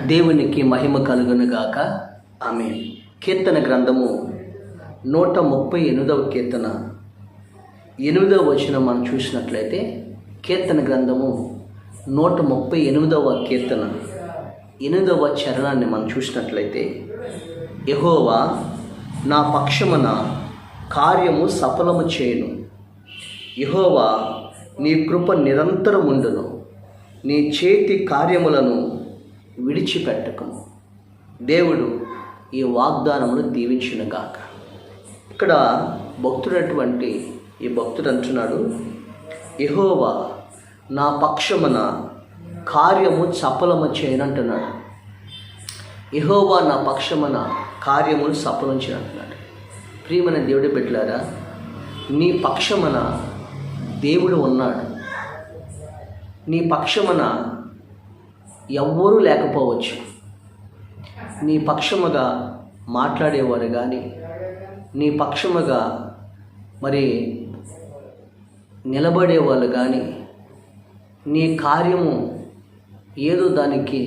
దేవునికి మహిమ కలుగునుగాక. ఆమేన్. కీర్తన గ్రంథము 138వ కీర్తన 8వ వచనం మనం చూసినట్లయితే, కీర్తన గ్రంథము 138వ కీర్తన 8వ చరణాన్ని మనం చూసినట్లయితే, యెహోవా నా పక్షమున కార్యము సఫలము చేయును. యెహోవా నీ కృప నిరంతరముండును. నీ చేతి కార్యములను విడిచిపెట్టకము. దేవుడు ఈ వాగ్దానమును దీవించునుగాక. ఇక్కడ భక్తుడటువంటి ఈ భక్తుడు అంటున్నాడు, యెహోవా నా పక్షమున కార్యము సఫలము చేయనంటున్నాడు. యెహోవా నా పక్షమున కార్యమును సఫలం చేయనంటున్నాడు. ప్రియమైన దేవుడి బిడ్డలారా, నీ పక్షమున దేవుడు ఉన్నాడు. నీ పక్షమున ఎవ్వరూ లేకపోవచ్చు. నీ పక్షముగా మాట్లాడేవారు కానీ, నీ పక్షముగా మరి నిలబడేవాళ్ళు కానీ, నీ కార్యము ఏదో దానికి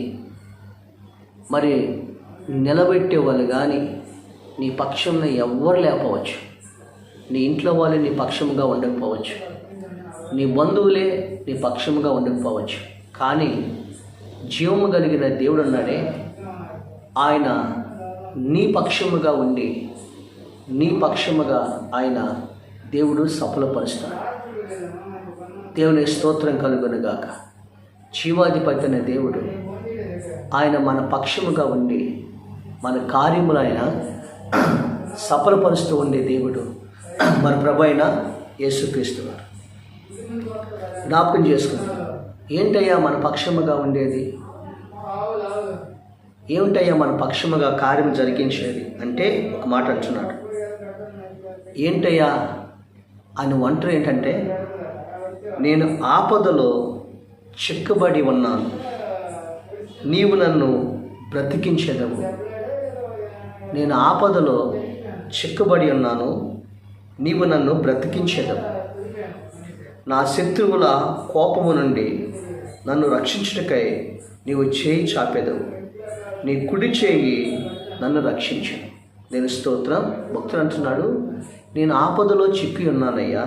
మరి నిలబెట్టేవాళ్ళు కానీ నీ పక్షంలో ఎవ్వరు లేకపోవచ్చు. నీ ఇంట్లో వాళ్ళే నీ పక్షముగా ఉండకపోవచ్చు. నీ బంధువులే నీ పక్షముగా ఉండకపోవచ్చు. కానీ జీవము కలిగిన దేవుడు అన్నాడే, ఆయన నీ పక్షముగా ఉండి నీ పక్షముగా ఆయన దేవుడు సఫలపరుస్తాడు. దేవుని స్తోత్రం కలుగునుగాక. జీవాధిపతి అనే దేవుడు ఆయన మన పక్షముగా ఉండి మన కార్యములు ఆయన సఫలపరుస్తూ ఉండే దేవుడు మన ప్రభు అయిన యేసుక్రీస్తు. జ్ఞాపకం చేసుకున్నాం. ఏంటయ్యా మన పక్షముగా ఉండేది? ఏమిటయ్యా మన పక్షముగా కార్యం జరిగించేది అంటే ఒక మాట అంటున్నాడు. ఏంటయ్యా అని ఒంటరి ఏంటంటే, నేను ఆపదలో చిక్కబడి ఉన్నాను, నీవు నన్ను బ్రతికించెదవు. నేను ఆపదలో చిక్కబడి ఉన్నాను, నీవు నన్ను బ్రతికించెదవు. నా శత్రువుల కోపము నుండి నన్ను రక్షించుటకై నీవు చేయి చాపెదవు. నీ కుడి చేయి నన్ను రక్షించు. నేను స్తోత్రం. భక్తుడు అంటున్నాడు, నేను ఆపదలో చిక్కి ఉన్నానయ్యా,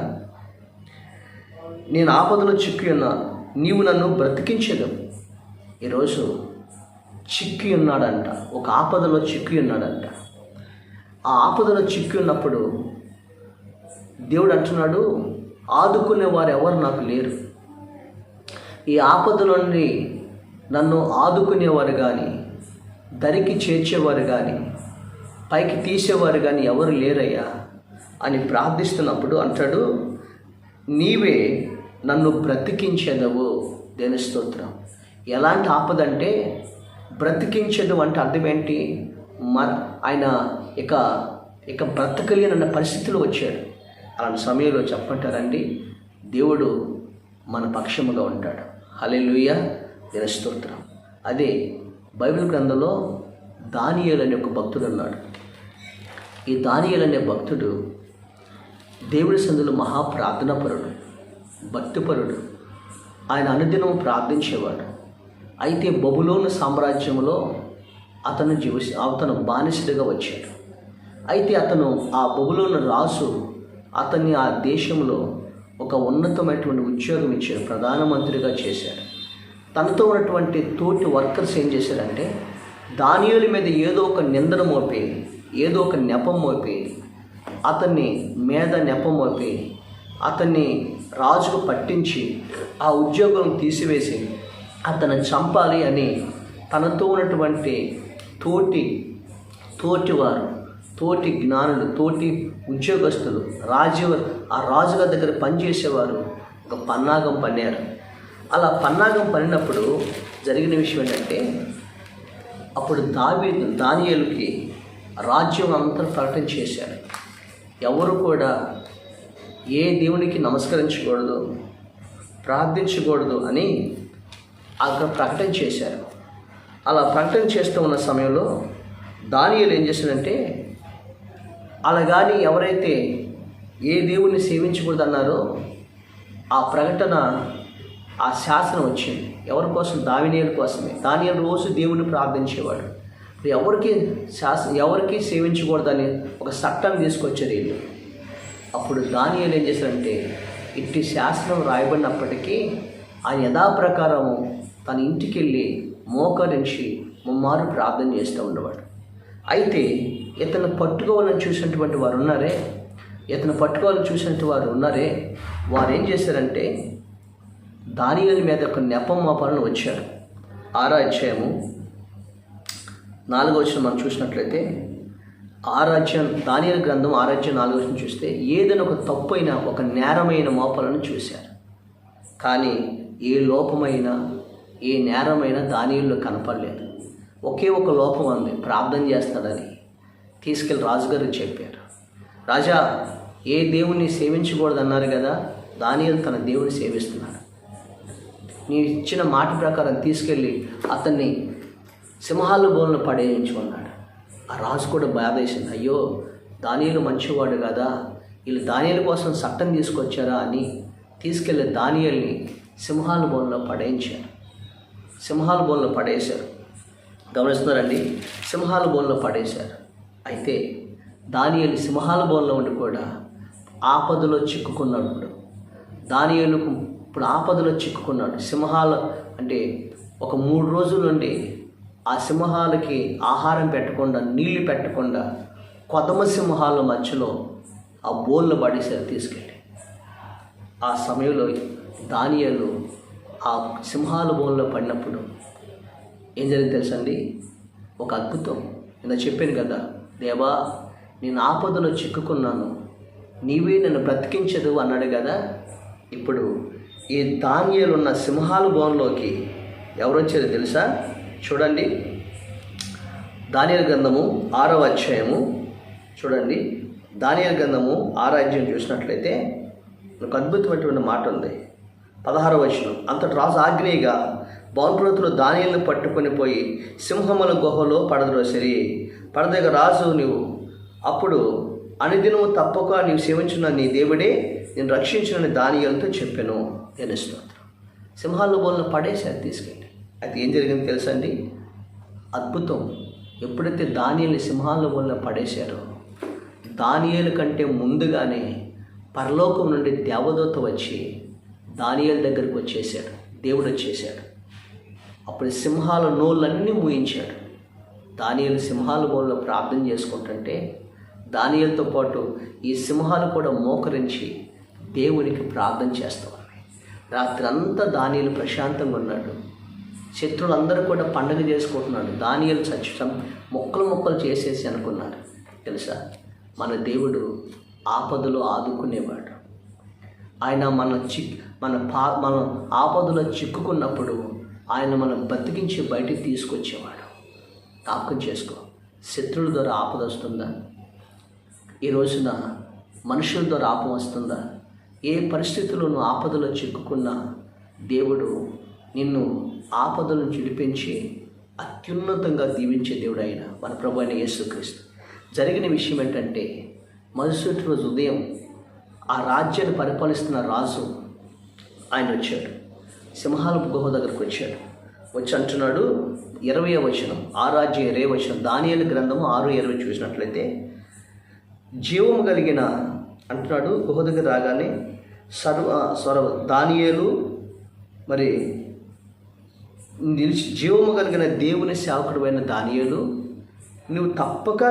నేను ఆపదలో చిక్కి ఉన్నాను, నీవు నన్ను బ్రతికించెదవు. ఈరోజు చిక్కి ఉన్నాడంట, ఒక ఆపదలో చిక్కి ఉన్నాడంట. ఆ ఆపదలో చిక్కి ఉన్నప్పుడు దేవుడు అంటున్నాడు, ఆదుకునే వారు ఎవరు నాకు లేరు. ఈ ఆపద నుండి నన్ను ఆదుకునేవారు కానీ, దరికి చేర్చేవారు కానీ, పైకి తీసేవారు కానీ ఎవరు లేరయ్యా అని ప్రార్థిస్తున్నప్పుడు అంటాడు, నీవే నన్ను బ్రతికించెదవు. దేని స్తోత్రం. ఎలాంటి ఆపద అంటే, బ్రతికించదు అంటే అర్థం ఏంటి? ఆయన ఇక బ్రతకలేనన్న పరిస్థితిలో వచ్చాడు. అలాంటి సమయంలో చెప్పంటారండి, దేవుడు మన పక్షముగా ఉంటాడు. హల్లెలూయా, దేని స్తోత్రం. అదే బైబిల్ గ్రంథంలో దానియేలు అనే ఒక భక్తుడు ఉన్నాడు. ఈ దానియేలు అనే భక్తుడు దేవుడి సందులో మహాప్రార్థనాపరుడు, భక్తిపరుడు. ఆయన అనుదినం ప్రార్థించేవాడు. అయితే బబులోను సామ్రాజ్యంలో అతను బానిసడిగా వచ్చాడు. అయితే అతను ఆ బబులోను రాజు అతన్ని ఆ దేశంలో ఒక ఉన్నతమైనటువంటి ఉద్యోగం ఇచ్చాడు, ప్రధానమంత్రిగా చేశాడు. తనతో ఉన్నటువంటి తోటి వర్కర్స్ ఏం చేశారంటే, దానియేలు మీద ఏదో ఒక నిందన మోపి, ఏదో ఒక నెపం మోపి, అతన్ని మీద నెపం మోపి, అతన్ని రాజుకు పట్టించి ఆ ఉద్యోగం తీసివేసి అతను చంపాలి అని తనతో ఉన్నటువంటి తోటివారు, తోటి జ్ఞానులు, తోటి ఉద్యోగస్తులు, ఆ రాజుగారి దగ్గర పనిచేసేవారు ఒక పన్నాగం పన్నారు. అలా పన్నాగం పడినప్పుడు జరిగిన విషయం ఏంటంటే, అప్పుడు దానియేలుకి రాజ్యం అంతా ప్రకటన చేశారు. ఎవరు కూడా ఏ దేవునికి నమస్కరించకూడదు, ప్రార్థించకూడదు అని అక్కడ ప్రకటన చేశారు. అలా ప్రకటన చేస్తూ ఉన్న సమయంలో దానియేలు ఏం చేశాడంటే, అలా కానీ ఎవరైతే ఏ దేవుణ్ణి సేవించకూడదు అన్నారో ఆ ప్రకటన ఆ శాసనం వచ్చింది. ఎవరి కోసం? దానియేలు కోసమే. దానియేలు రోజు దేవుని ప్రార్థించేవాడు. ఎవరికి సేవించకూడదని ఒక చట్టం తీసుకొచ్చారు వీళ్ళు. అప్పుడు దానియేలు ఏం చేశారంటే, ఇట్టి శాసనం రాయబడినప్పటికీ ఆయన యథాప్రకారము తన ఇంటికి వెళ్ళి మోకరించి ముమ్మారు ప్రార్థన చేస్తూ ఉండేవాడు. అయితే ఇతను పట్టుకోవాలని చూసినటువంటి వారు ఉన్నారే, వారు ఏం చేశారంటే దానియేలు మీద ఒక నెపం మోపాలను వచ్చారు. 6వ అధ్యాయము 4వ వచనం మనం చూసినట్లయితే, దానియేలు గ్రంథం 6వ అధ్యాయం 4వ వచనం చూస్తే, ఏదైనా ఒక తప్పైన ఒక నేరమైన మోపాలను చూశారు. కానీ ఏ లోపమైన ఏ నేరమైన దానియేలులో కనపడలేదు. ఒకే ఒక లోపం ఉంది, ప్రార్థన చేస్తాడని తీసుకెళ్ళి రాజుగారికి చెప్పారు. రాజా, ఏ దేవుణ్ణి సేవించకూడదు అన్నారు కదా, దానియేలు తన దేవుని సేవిస్తున్నాడు. నీ ఇచ్చిన మాట ప్రకారం తీసుకెళ్ళి అతన్ని సింహాల బోన్లో పడేయించుకున్నాడు. ఆ రాజు కూడా బాధ వేసింది. అయ్యో, దానియేలు మంచివాడు కదా, వీళ్ళు దానియేలు కోసం చట్టం తీసుకొచ్చారా అని తీసుకెళ్ళి దానియేలుని సింహాల బోన్లో పడేశారు. గమనిస్తున్నారండి, సింహాల బోన్లో పడేశారు. అయితే దానియేలు సింహాల బోన్లో ఉండి కూడా ఆపదలో చిక్కుకున్నాడు. దానియేలుకు ఇప్పుడు ఆపదలో చిక్కుకున్నాడు. సింహాలు అంటే ఒక 3 రోజుల నుండి ఆ సింహాలకి ఆహారం పెట్టకుండా, నీళ్లు పెట్టకుండా కొదమ సింహాల మధ్యలో ఆ బోన్లో పడేశారు తీసుకెళ్ళి. ఆ సమయంలో దానియేలు ఆ సింహాల బోన్లో పడినప్పుడు ఏం జరిగింది తెలుసండి? ఒక అద్భుతం. నేను చెప్పాను కదా, దేవా నేను ఆపదలో చిక్కుకున్నాను, నీవే నన్ను బ్రతికించదు అన్నాడు కదా. ఇప్పుడు ఈ దానియేలు ఉన్న సింహాల బోన్లోకి ఎవరు వచ్చారో తెలుసా? చూడండి, దానియేలు గ్రంథము 6వ అధ్యాయము చూడండి. దానియేలు గ్రంథము 6వ అధ్యాయం చూసినట్లయితే ఒక అద్భుతమైనటువంటి మాట ఉంది. 16వ వచనం, అంతటి రాజు ఆజ్ఞగా బౌన్పురతులు దానియేలును పట్టుకొని పోయి సింహముల గుహలో పడద్రోసిరి. పడదగ రాజు, నీవు అప్పుడు అనుదినము తప్పక నీవు సేవించిన నీ దేవుడే నేను రక్షించిన దానియేలుతో చెప్పాను. నేను స్తోత్రం. సింహాల బోన్లో పడేశారు తీసుకెళ్ళి. అయితే ఏం జరిగింది తెలుసా అండి? అద్భుతం. ఎప్పుడైతే దానియేలు సింహాల బోన్లో పడేశారో, దానియేలు కంటే ముందుగానే పరలోకం నుండి దేవదూత వచ్చి దానియేలు దగ్గరికి వచ్చేసాడు. దేవుడు వచ్చేసాడు. అప్పుడు సింహాల నోళ్ళన్నీ మూయించాడు. దానియేలు సింహాల బోన్లో ప్రార్థన చేసుకుంటుంటే దానియేలుతో పాటు ఈ సింహాలు కూడా మోకరించి దేవునికి ప్రార్థన చేస్తూ ఉన్నాయి. రాత్రి అంతా దానియేలు ప్రశాంతంగా ఉన్నాడు. శత్రువులందరూ కూడా పండుగ చేసుకుంటున్నాడు. దానియేలు మొక్కలు చేసేసి అనుకున్నారు. తెలుసా, మన దేవుడు ఆపదలో ఆదుకునేవాడు. ఆయన మనం ఆపదలో చిక్కుకున్నప్పుడు ఆయన మనం బతికించి బయటికి తీసుకొచ్చేవాడు. జ్ఞాపకం చేసుకో. శత్రువుల ద్వారా ఆపద వస్తుందా? ఈ రోజున మనుషుల ద్వారా ఆపద వస్తుందా? ఏ పరిస్థితుల్లో నువ్వు ఆపదలో చిక్కుకున్నా దేవుడు నిన్ను ఆపదలను విడిపించి అత్యున్నతంగా దీవించే దేవుడు ఆయన మన ప్రభు అయిన యేసుక్రీస్తు. జరిగిన విషయం ఏంటంటే, మరుసటి రోజు ఉదయం ఆ రాజ్యాన్ని పరిపాలిస్తున్న రాజు ఆయన వచ్చాడు. సింహాల గుహ దగ్గరకు వచ్చాడు. వచ్చి అంటున్నాడు, 20వ వచనం, 6వ అధ్యాయం 20వ వచనం, దానియేలు గ్రంథము 6:20 చూసినట్లయితే, జీవము కలిగిన అంటున్నాడు. గుహ దగ్గర రాగానే దానియేలు మరి జీవము కలిగిన దేవుని సేవకుడైన దానియేలు, నువ్వు తప్పక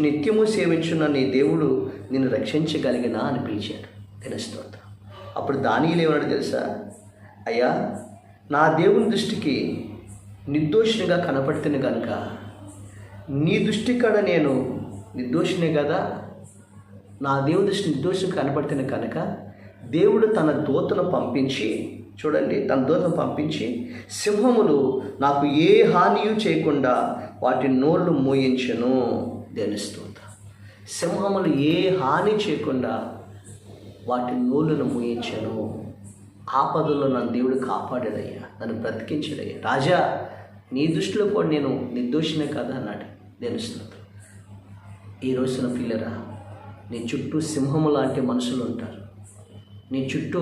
నిత్యము సేవించున్న నీ దేవుడు నిన్ను రక్షించగలిగిన అని పిలిచాడు. తెలుస్తుంది. అప్పుడు దానియేలు ఏమన్నాడు తెలుసా? అయ్యా, నా దేవుని దృష్టికి నిర్దోషినిగా కనపడుతుంది కనుక నీ దృష్టి కాడ నేను నిర్దోషినే కదా. నా దేవుని దృష్టి నిర్దోషిగా కనపడుతుంది కనుక దేవుడు తన దూతను పంపించి, చూడండి, తన దూతను పంపించి సింహములు నాకు ఏ హానియు చేయకుండా వాటి నోళ్ళు మూయించెను. ధ్యానిస్తుంటా. సింహములు ఏ హాని చేయకుండా వాటి నోళ్ళను మూయించెను. ఆపదలో నన్ను దేవుడు కాపాడాడయ్యా, నన్ను బ్రతికించాడయ్యా. రాజా, నీ దృష్టిలో కూడా నేను నిర్దోషినే కదా అన్నాడు. ధ్యానిస్తుంటా. ఈ రోజున పిల్లరా, నీ చుట్టూ సింహము లాంటి మనుషులు ఉంటారు. నీ చుట్టూ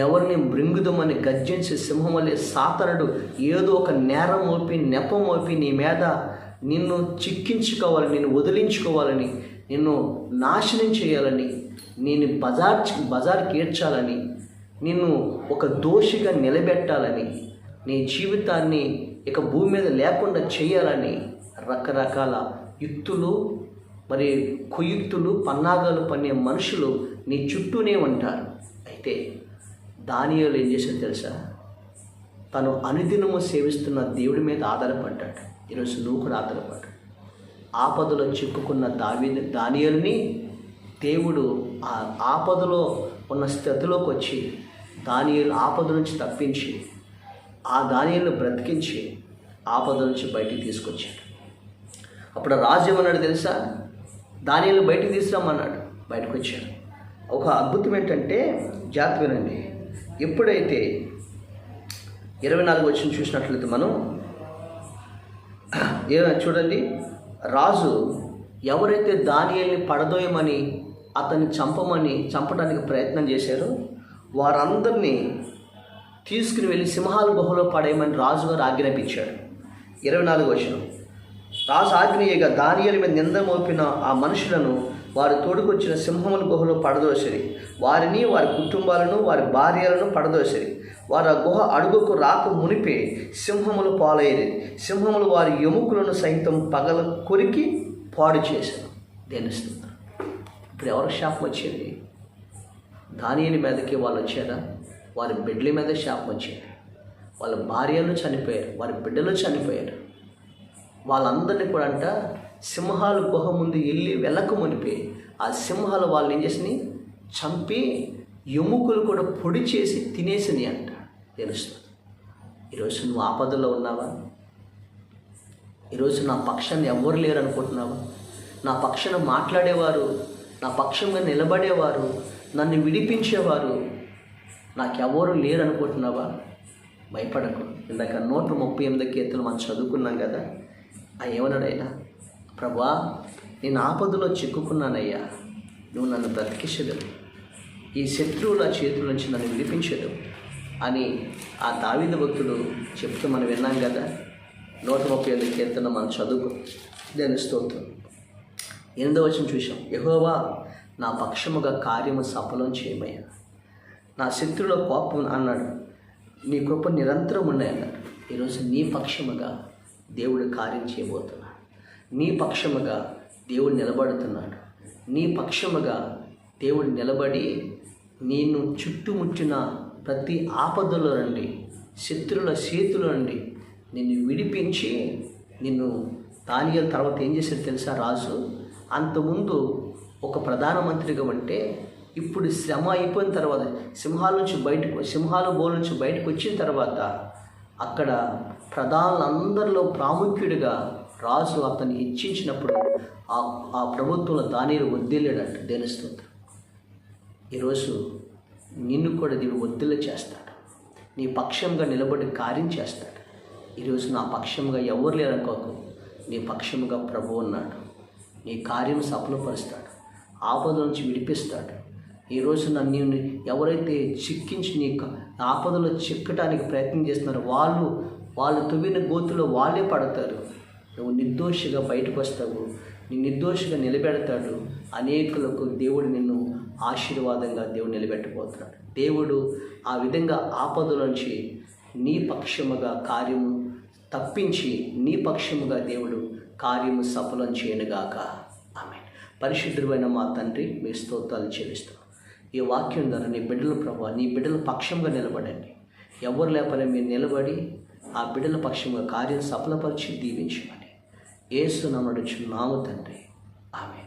ఎవరిని మృంగుదమని గర్జించి సింహం వలె సాతనుడు ఏదో ఒక నేరం మోపి నెపం మోపి నీ మీద నిన్ను చిక్కించుకోవాలని, నిన్ను వదిలించుకోవాలని, నిన్ను నాశనం చేయాలని, నేను బజార్కి ఏడ్చాలని, నిన్ను ఒక దోషిగా నిలబెట్టాలని, నీ జీవితాన్ని ఇక భూమి మీద లేకుండా చేయాలని రకరకాల యుక్తులు మరి కుయుక్తులు పన్నాగాలు పన్నే మనుషులు నీ చుట్టూనే ఉంటారు. అయితే దానియేలు ఏం చేశాడో తెలుసా? తను అనుదినము సేవిస్తున్న దేవుడి మీద ఆధారపడ్డాడు. ఈరోజు నువ్వు కూడా ఆధారపడ్డాడు. ఆపదలో చిక్కుకున్న దానియేలుని దేవుడు ఆ ఆపదలో ఉన్న స్థితిలోకి వచ్చి దానియేలు ఆపద నుంచి తప్పించి ఆ దానియేలును బ్రతికించి ఆపద నుంచి బయటికి తీసుకొచ్చాడు. అప్పుడు రాజు ఏమన్నాడు తెలుసా? దానియేలు బయటికి తీసుకురమ్మన్నాడు. బయటకు వచ్చాడు. ఒక అద్భుతం ఏంటంటే, జాగ్రత్త వినండి, ఎప్పుడైతే 24 వచనం చూసినట్లయితే మనం చూడండి, రాజు ఎవరైతే దానియేలుని పడదోయమని అతన్ని చంపడానికి ప్రయత్నం చేశారో వారందరినీ తీసుకుని వెళ్ళి సింహాల గుహలో పడేయమని రాజుగారు ఆజ్ఞాపించాడు. 24 వచనం, రాజు ఆజ్ఞేయగా దానియేలు మీద నింద మోపిన ఆ మనుషులను వారు తోడుకొచ్చిన సింహముల గుహలో పడదోసిరి. వారిని, వారి కుటుంబాలను, వారి భార్యలను పడదోసిరి. వారు ఆ గుహ అడుగుకు రాక మునిపే సింహములు పాలయ్యేది. సింహములు వారి ఎముకలను సైతం పగల కొరికి పాడు చేశారు. దేనిస్తున్నారు. ఇప్పుడు ఎవరు శాపం వచ్చింది? దానియేలు మీదకి వాళ్ళు వచ్చారా? వారి బిడ్డల మీద శాపం వచ్చింది. వాళ్ళ భార్యలు చనిపోయారు, వారి బిడ్డలు చనిపోయారు. వాళ్ళందరినీ కూడా అంట సింహాలు గుహ ముందు వెళ్ళక మునిపి ఆ సింహాలు వాళ్ళని ఏం చేసి చంపి ఎముకలు కూడా పొడి చేసి తినేసింది అంట. తెలుస్తుంది. ఈరోజు నువ్వు ఆపదలో ఉన్నావా? ఈరోజు నా పక్షాన్ని ఎవరు లేరు అనుకుంటున్నావా? నా పక్షాన మాట్లాడేవారు, నా పక్షంగా నిలబడేవారు, నన్ను విడిపించేవారు నాకెవరు లేరు అనుకుంటున్నావా? భయపడకు. ఇందాక 138 కీర్తనలు మనం చదువుకున్నాం కదా. ఏమన్నాడైనా? ప్రభువా, నేను ఆపదలో చిక్కుకున్నానయ్యా, నువ్వు నన్ను బ్రతికించదు, ఈ శత్రువుల చేతుల నుంచి నన్ను విడిపించదు అని ఆ దావీదు భక్తుడు చెప్తూ మనం విన్నాం కదా. 138 కీర్తన మనం చదువుకు. దాని స్తోత్రం. 8వ వచనం చూసాం. యెహోవా నా పక్షముగా కార్యము సఫలం చేయమయ్యా, నా శత్రువుల కోపం అన్నాడు, నీ కృప నిరంతరం ఉన్నాయన్నాడు. ఈరోజు నీ పక్షముగా దేవుడు కార్యం చేయబోతున్నాడు. నీ పక్షముగా దేవుడు నిలబడుతున్నాడు. నీ పక్షముగా దేవుడు నిలబడి నిన్ను చుట్టుముట్టిన ప్రతి ఆపదలో నుండి, శత్రువుల చేతుల నుండి నిన్ను విడిపించి నిన్ను దానియేలు తర్వాత ఏం చేశాడు తెలుసా? రాజు అంతకుముందు ఒక ప్రధానమంత్రిగా ఉంటే ఇప్పుడు శ్రమ అయిపోయిన తర్వాత సింహాల బోల నుంచి బయటకు వచ్చిన తర్వాత అక్కడ ప్రధానులందరిలో ప్రాముఖ్యుడిగా రాజు అతన్ని హెచ్చించినప్పుడు ఆ ప్రభుత్వంలో దానియేలు వర్ధిల్లాడంట. దేనిస్తుంది. ఈరోజు నిన్ను కూడా దేవుడు వర్ధిల్ల చేస్తాడు. నీ పక్షంగా నిలబడి కార్యం చేస్తాడు. ఈరోజు నా పక్షంగా ఎవరు లేరనుకోకు, నీ పక్షంగా ప్రభువు ఉన్నాడు. నీ కార్యం సఫలపరుస్తాడు, ఆపద నుంచి విడిపిస్తాడు. ఈరోజు నన్ను ఎవరైతే చిక్కించి నీ ఆపదలో చిక్కటానికి ప్రయత్నం చేస్తున్నారో వాళ్ళు తవ్విన గోతులో వాళ్ళే పడతారు. నువ్వు నిర్దోషిగా బయటకు వస్తావు, నీ నిర్దోషిగా నిలబెడతాడు. అనేకులకు దేవుడు నిన్ను ఆశీర్వాదంగా దేవుడు నిలబెట్టబోతున్నాడు. దేవుడు ఆ విధంగా ఆపదల నుంచి నీ పక్షముగా కార్యము తప్పించి నీ పక్షముగా దేవుడు కార్యము సఫలం చేయనుగాక. ఆమేన్. పరిశుద్ధుడైన మా తండ్రి, మీ స్తోత్రాలు చెల్లిస్తాం. ఈ వాక్యం ద్వారా నీ బిడ్డల ప్రభువా, నీ బిడ్డల పక్షంగా నిలబడండి. ఎవరు లేపని మీరు నిలబడి ఆ బిడ్డల పక్షంగా కార్యం సఫలపరిచి దీవించమని యేసు నామమున అడుగుచున్నాము తండ్రి. ఆమేన్.